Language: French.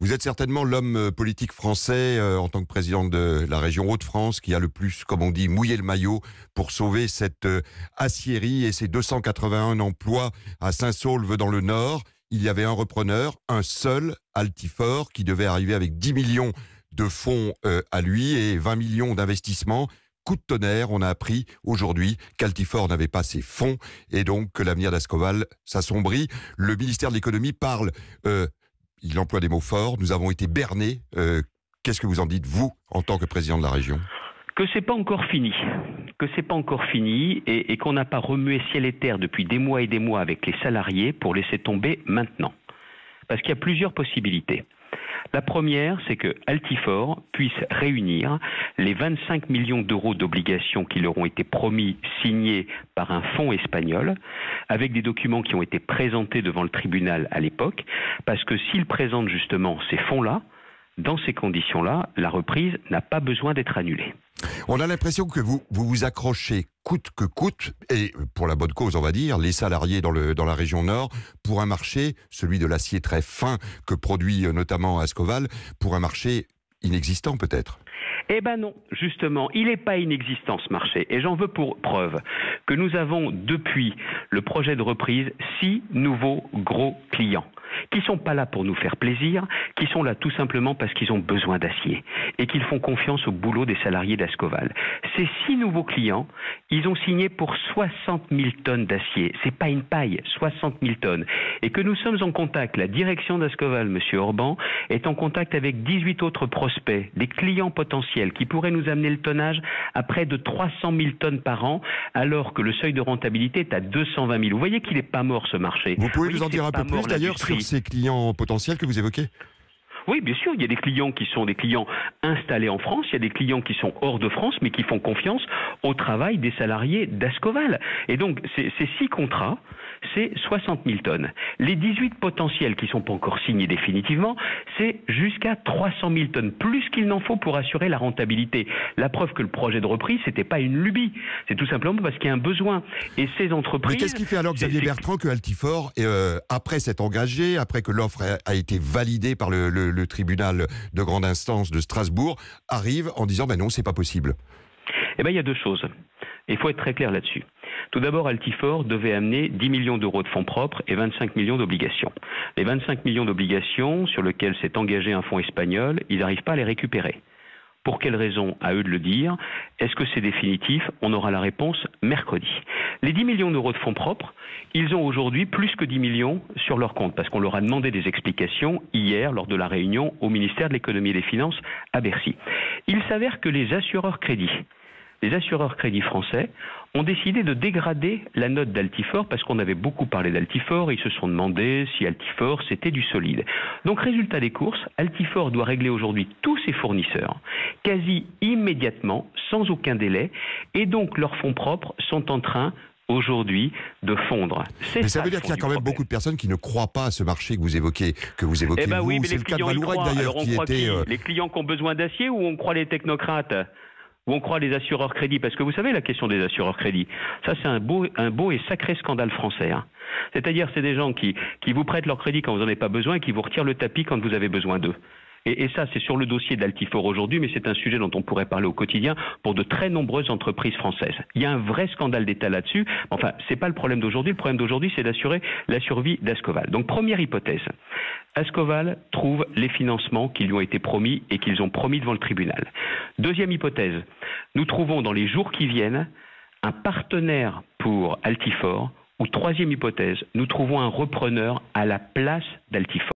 Vous êtes certainement l'homme politique français, en tant que président de la région Hauts-de-France, qui a le plus, comme on dit, mouillé le maillot pour sauver cette aciérie et ses 281 emplois à Saint-Saulve dans le Nord. Il y avait un repreneur, un seul, Altifort, qui devait arriver avec 10 millions de fonds à lui et 20 millions d'investissements. Coup de tonnerre, on a appris aujourd'hui qu'Altifort n'avait pas ses fonds et donc que l'avenir d'Ascoval s'assombrit. Le ministère de l'économie parle... il emploie des mots forts, nous avons été bernés. Qu'est-ce que vous en dites, vous, en tant que président de la région ? Que c'est pas encore fini. Que c'est pas encore fini et qu'on n'a pas remué ciel et terre depuis des mois et des mois avec les salariés pour laisser tomber maintenant. Parce qu'il y a plusieurs possibilités. La première, c'est que Altifort puisse réunir les 25 millions d'euros d'obligations qui leur ont été promis, signés par un fonds espagnol, avec des documents qui ont été présentés devant le tribunal à l'époque, parce que s'ils présentent justement ces fonds-là, dans ces conditions-là, la reprise n'a pas besoin d'être annulée. On a l'impression que vous accrochez coûte que coûte, et pour la bonne cause, on va dire, les salariés dans la région Nord, pour un marché, celui de l'acier très fin que produit notamment Ascoval, pour un marché inexistant peut-être. Eh ben non, justement, il n'est pas inexistant ce marché. Et j'en veux pour preuve que nous avons depuis le projet de reprise 6 nouveaux gros clients qui ne sont pas là pour nous faire plaisir, qui sont là tout simplement parce qu'ils ont besoin d'acier et qu'ils font confiance au boulot des salariés d'Ascoval. Ces 6 nouveaux clients, ils ont signé pour 60 000 tonnes d'acier. C'est pas une paille, 60 000 tonnes. Et que nous sommes en contact, la direction d'Ascoval, M. Orban, est en contact avec 18 autres prospects, des clients potentiels qui pourraient nous amener le tonnage à près de 300 000 tonnes par an, alors que le seuil de rentabilité est à 220 000. Vous voyez qu'il n'est pas mort ce marché. Vous pouvez nous en dire un peu plus d'ailleurs sur ces clients potentiels que vous évoquez ? Oui, bien sûr, il y a des clients qui sont des clients installés en France, il y a des clients qui sont hors de France, mais qui font confiance au travail des salariés d'Ascoval. Et donc, ces 6 contrats, c'est 60 000 tonnes. Les 18 potentiels qui ne sont pas encore signés définitivement, c'est jusqu'à 300 000 tonnes, plus qu'il n'en faut pour assurer la rentabilité. La preuve que le projet de reprise, c'était pas une lubie. C'est tout simplement parce qu'il y a un besoin. Et ces entreprises... Mais qu'est-ce qui fait alors, Xavier Bertrand, que Altifort, après s'être engagé, après que l'offre a été validée par le tribunal de grande instance de Strasbourg, arrive en disant ben non, c'est pas possible? Eh bien, il y a 2 choses. Il faut être très clair là-dessus. Tout d'abord, Altifort devait amener 10 millions d'euros de fonds propres et 25 millions d'obligations. Les 25 millions d'obligations sur lesquelles s'est engagé un fonds espagnol, ils n'arrivent pas à les récupérer. Pour quelles raisons? À eux de le dire. Est-ce que c'est définitif? On aura la réponse mercredi. Les 10 millions d'euros de fonds propres, ils ont aujourd'hui plus que 10 millions sur leur compte, parce qu'on leur a demandé des explications hier lors de la réunion au ministère de l'économie et des finances à Bercy. Il s'avère que les assureurs crédits français ont décidé de dégrader la note d'Altifort parce qu'on avait beaucoup parlé d'Altifort et ils se sont demandé si Altifort c'était du solide. Donc résultat des courses, Altifort doit régler aujourd'hui tous ses fournisseurs quasi immédiatement, sans aucun délai, et donc leurs fonds propres sont en train aujourd'hui de fondre. Mais ça veut dire qu'il y a quand même beaucoup de personnes qui ne croient pas à ce marché que vous évoquez eh ben vous. Oui, mais c'est le cas de Vallourec d'ailleurs qui était... Les clients qui ont besoin d'acier ou on croit les technocrates? Où on croit les assureurs crédits, parce que vous savez la question des assureurs crédits, ça c'est un beau et sacré scandale français. C'est-à-dire c'est des gens qui vous prêtent leur crédit quand vous n'en avez pas besoin et qui vous retirent le tapis quand vous avez besoin d'eux. Et ça, c'est sur le dossier d'Altifort aujourd'hui, mais c'est un sujet dont on pourrait parler au quotidien pour de très nombreuses entreprises françaises. Il y a un vrai scandale d'État là-dessus. Enfin, c'est pas le problème d'aujourd'hui. Le problème d'aujourd'hui, c'est d'assurer la survie d'Ascoval. Donc, première hypothèse. Ascoval trouve les financements qui lui ont été promis et qu'ils ont promis devant le tribunal. Deuxième hypothèse. Nous trouvons dans les jours qui viennent un partenaire pour Altifort. Ou troisième hypothèse. Nous trouvons un repreneur à la place d'Altifort.